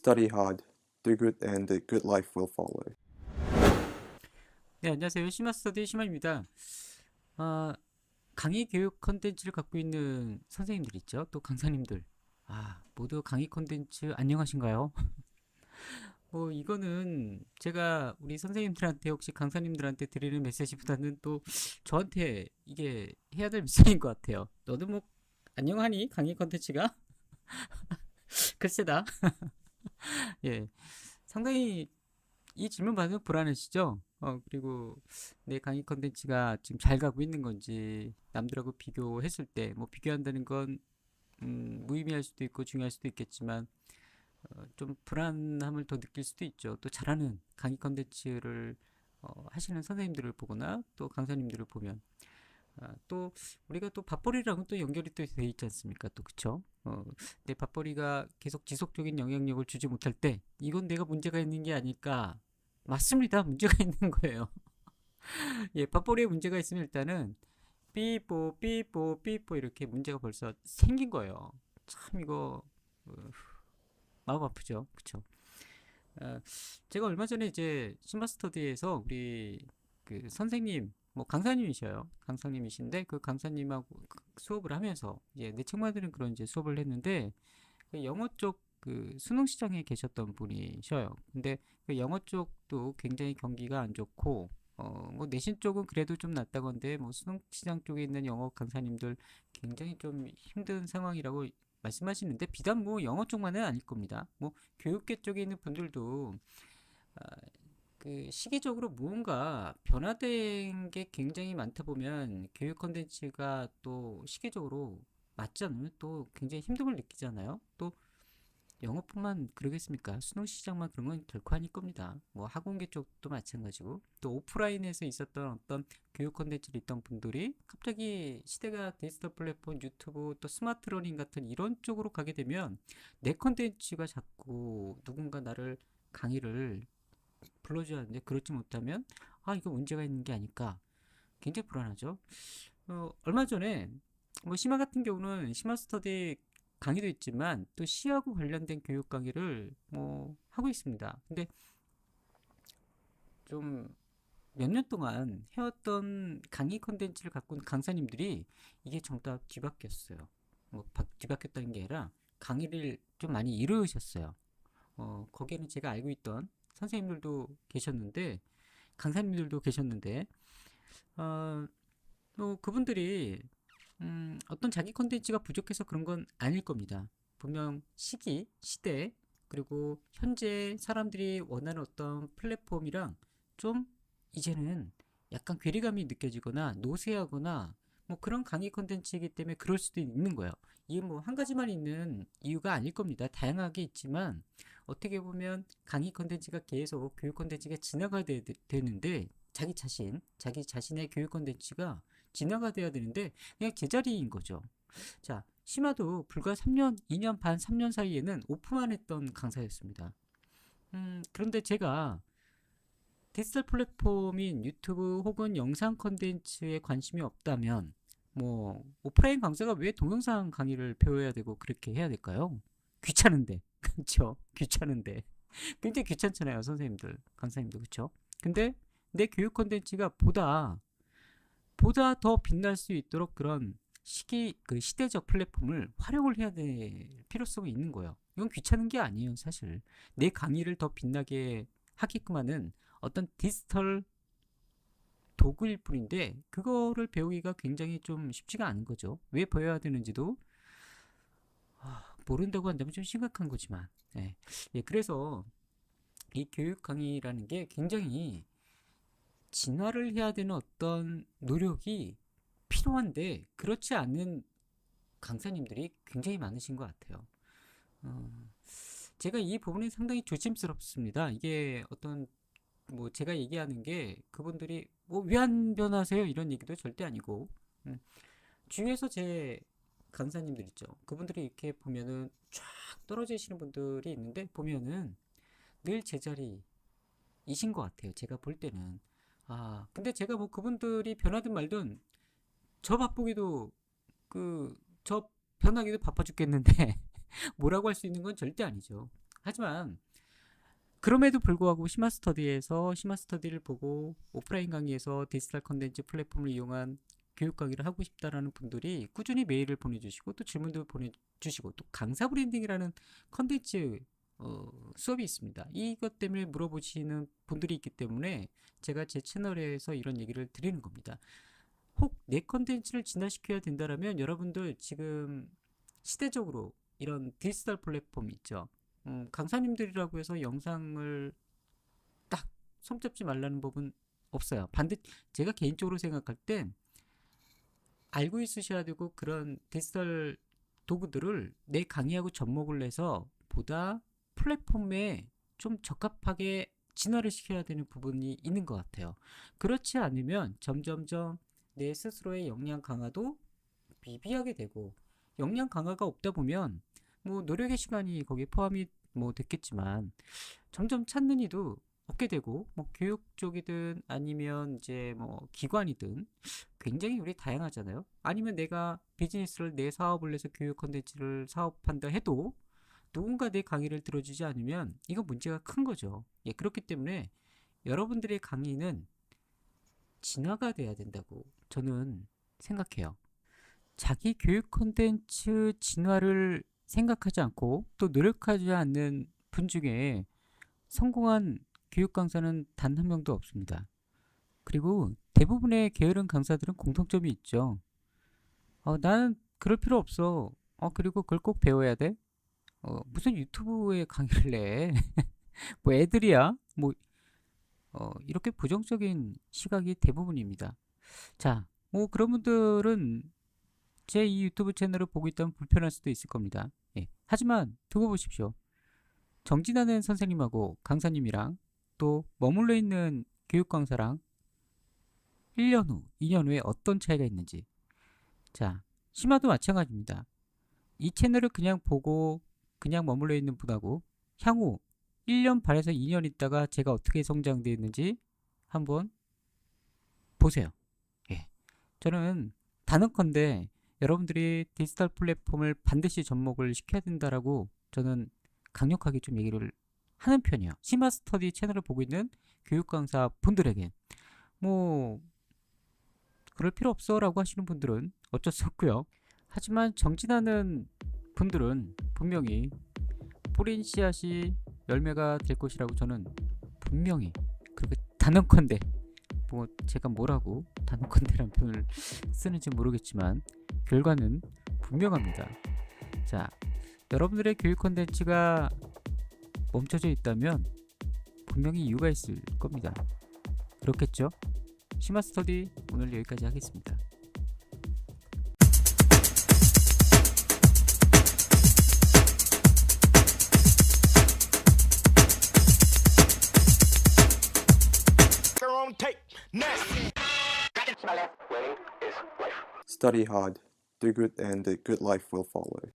study hard, do good, and the good life will follow. 네, 안녕하세요. 시마스터디 시마입니다. 아, 강의 교육 컨텐츠를 갖고 있는 선생님들 있죠? 또 강사님들. 모두 강의 컨텐츠 안녕하신가요? 이거는 제가 우리 선생님들한테 혹시 강사님들한테 드리는 메시지보다는 또 저한테 이게 해야 될 메시지인 것 같아요. 너도 뭐 안녕하니? 강의 컨텐츠가? 글쎄다. 예. 상당히 이 질문 받으면 불안하시죠? 그리고 내 강의 컨텐츠가 지금 잘 가고 있는 건지, 남들하고 비교했을 때, 뭐 비교한다는 건, 무의미할 수도 있고 중요할 수도 있겠지만, 좀 불안함을 더 느낄 수도 있죠. 또 잘하는 강의 컨텐츠를 하시는 선생님들을 보거나 또 강사님들을 보면, 또 우리가 또 밥벌이랑은 또 연결이 또 돼 있지 않습니까? 또 그쵸? 내 밥벌이가 계속 지속적인 영향력을 주지 못할 때, 이건 내가 문제가 있는 게 아닐까? 맞습니다. 문제가 있는 거예요. 예, 밥벌이에 문제가 있으면 일단은 삐뽀 삐뽀 삐뽀 이렇게 문제가 벌써 생긴 거예요. 참 이거 마음 아프죠. 그쵸? 어, 제가 얼마 전에 이제 심마스터디에서 우리 그 선생님 뭐 강사님이셔요. 강사님이신데 그 강사님하고 수업을 하면서 이제 내청마들은 그런 이제 수업을 했는데 그 영어 쪽 그 수능 시장에 계셨던 분이셔요. 근데 그 영어 쪽도 굉장히 경기가 안 좋고 뭐 내신 쪽은 그래도 좀 낫다건데 뭐 수능 시장 쪽에 있는 영어 강사님들 굉장히 좀 힘든 상황이라고 말씀하시는데 비단 뭐 영어 쪽만은 아닐 겁니다. 뭐 교육계 쪽에 있는 분들도 아, 그 시기적으로 무언가 변화된 게 굉장히 많다 보면 교육 컨텐츠가 또 시기적으로 맞지 않으면 또 굉장히 힘듦을 느끼잖아요. 또 영어뿐만 그러겠습니까? 수능 시장만 그런 건 결코 아닐 겁니다. 뭐 학원계 쪽도 마찬가지고 또 오프라인에서 있었던 어떤 교육 컨텐츠를 있던 분들이 갑자기 시대가 디지털 플랫폼, 유튜브, 또 스마트 러닝 같은 이런 쪽으로 가게 되면 내 컨텐츠가 자꾸 누군가 나를 강의를 불러줘야 하는데 그렇지 못하면 이거 문제가 있는 게 아닐까 굉장히 불안하죠. 얼마 전에 뭐 심화 같은 경우는 심화 스터디 강의도 있지만 또 시하고 관련된 교육 강의를 뭐 하고 있습니다. 근데 좀 몇 년 동안 해왔던 강의 컨텐츠를 갖고 있는 강사님들이 이게 정답 뒤바뀌었어요. 뭐 뒤바뀌었다는 게 아니라 강의를 좀 많이 이르으셨어요. 거기에는 제가 알고 있던 선생님들도 계셨는데 강사님들도 계셨는데 어, 또 그분들이 어떤 자기 컨텐츠가 부족해서 그런 건 아닐 겁니다. 분명 시기, 시대, 그리고 현재 사람들이 원하는 어떤 플랫폼이랑 좀 이제는 약간 괴리감이 느껴지거나 노쇠하거나 뭐 그런 강의 컨텐츠이기 때문에 그럴 수도 있는 거예요. 이게 뭐 한 가지만 있는 이유가 아닐 겁니다. 다양하게 있지만 어떻게 보면 강의 컨텐츠가 계속 교육 컨텐츠가 진화가 되는데 자기 자신의 교육 컨텐츠가 진화가 돼야 되는데 그냥 제자리인 거죠. 자, 심화도 불과 3년, 2년 반, 3년 사이에는 오프만 했던 강사였습니다. 그런데 제가 디지털 플랫폼인 유튜브 혹은 영상 컨텐츠에 관심이 없다면 뭐 오프라인 강사가 왜 동영상 강의를 배워야 되고 그렇게 해야 될까요? 귀찮은데. 그렇죠? 귀찮은데. 굉장히 귀찮잖아요, 선생님들, 강사님들. 그렇죠? 근데 내 교육 컨텐츠가 보다 더 빛날 수 있도록 그런 그 시대적 플랫폼을 활용을 해야 될 필요성이 있는 거예요. 이건 귀찮은 게 아니에요, 사실. 내 강의를 더 빛나게 하게끔 하는 어떤 디지털 도구일 뿐인데, 그거를 배우기가 굉장히 좀 쉽지가 않은 거죠. 왜 배워야 되는지도 모른다고 한다면 좀 심각한 거지만. 예. 예, 그래서 이 교육 강의라는 게 굉장히 진화를 해야 되는 어떤 노력이 필요한데 그렇지 않은 강사님들이 굉장히 많으신 것 같아요. 어, 제가 이 부분이 상당히 조심스럽습니다. 이게 어떤 뭐 제가 얘기하는 게 그분들이 뭐 왜 안 변하세요? 이런 얘기도 절대 아니고 음, 주위에서 제 강사님들 있죠. 그분들이 이렇게 보면은 쫙 떨어지시는 분들이 있는데 보면은 늘 제자리이신 것 같아요. 제가 볼 때는 근데 제가 뭐 그분들이 변하든 말든 저 바쁘기도 저 변하기도 바빠 죽겠는데 뭐라고 할 수 있는 건 절대 아니죠. 하지만 그럼에도 불구하고 시마스터디를 보고 오프라인 강의에서 디지털 컨텐츠 플랫폼을 이용한 교육 강의를 하고 싶다라는 분들이 꾸준히 메일을 보내주시고 또 질문도 보내주시고 또 강사 브랜딩이라는 컨텐츠 수업이 있습니다. 이것 때문에 물어보시는 분들이 있기 때문에 제가 제 채널에서 이런 얘기를 드리는 겁니다. 혹 내 컨텐츠를 진화시켜야 된다라면 여러분들 지금 시대적으로 이런 디지털 플랫폼 있죠. 강사님들이라고 해서 영상을 딱 손잡지 말라는 법은 없어요. 제가 개인적으로 생각할 땐 알고 있으셔야 되고 그런 디지털 도구들을 내 강의하고 접목을 해서 보다 플랫폼에 좀 적합하게 진화를 시켜야 되는 부분이 있는 것 같아요. 그렇지 않으면 점점점 내 스스로의 역량 강화도 미비하게 되고 역량 강화가 없다 보면 뭐 노력의 시간이 거기에 포함이 뭐 됐겠지만 점점 찾는 이도 없게 되고 뭐 교육 쪽이든 아니면 이제 뭐 기관이든 굉장히 우리 다양하잖아요. 아니면 내가 비즈니스를 내 사업을 내서 교육 컨텐츠를 사업한다 해도 누군가 내 강의를 들어주지 않으면 이거 문제가 큰 거죠. 예, 그렇기 때문에 여러분들의 강의는 진화가 돼야 된다고 저는 생각해요. 자기 교육 콘텐츠 진화를 생각하지 않고 또 노력하지 않는 분 중에 성공한 교육 강사는 단 한 명도 없습니다. 그리고 대부분의 게으른 강사들은 공통점이 있죠. 나는 그럴 필요 없어. 그리고 그걸 꼭 배워야 돼? 무슨 유튜브에 강의를 내? 뭐 애들이야? 뭐 이렇게 부정적인 시각이 대부분입니다. 자, 뭐 그런 분들은 제 이 유튜브 채널을 보고 있다면 불편할 수도 있을 겁니다. 예. 하지만 두고 보십시오. 정진하는 선생님하고 강사님이랑 또 머물러 있는 교육 강사랑 1년 후, 2년 후에 어떤 차이가 있는지. 자, 심화도 마찬가지입니다. 이 채널을 그냥 보고 그냥 머물러 있는 분하고 향후 1년 반에서 2년 있다가 제가 어떻게 성장되었는지 한번 보세요. 예. 저는 단언컨대 여러분들이 디지털 플랫폼을 반드시 접목을 시켜야 된다라고 저는 강력하게 좀 얘기를 하는 편이에요. 시마스터디 채널을 보고 있는 교육 강사 분들에게 뭐 그럴 필요 없어 라고 하시는 분들은 어쩔 수 없고요. 하지만 정진하는 분들은 분명히 뿌린 씨앗이 열매가 될 것이라고 저는 분명히 그렇게 단언컨대 뭐 제가 뭐라고 단언컨대라는 표현을 쓰는지 모르겠지만 결과는 분명합니다. 자, 여러분들의 교육 콘텐츠가 멈춰져 있다면 분명히 이유가 있을 겁니다. 그렇겠죠? 시마스터디 오늘 여기까지 하겠습니다. Study hard, do good, and a good life will follow.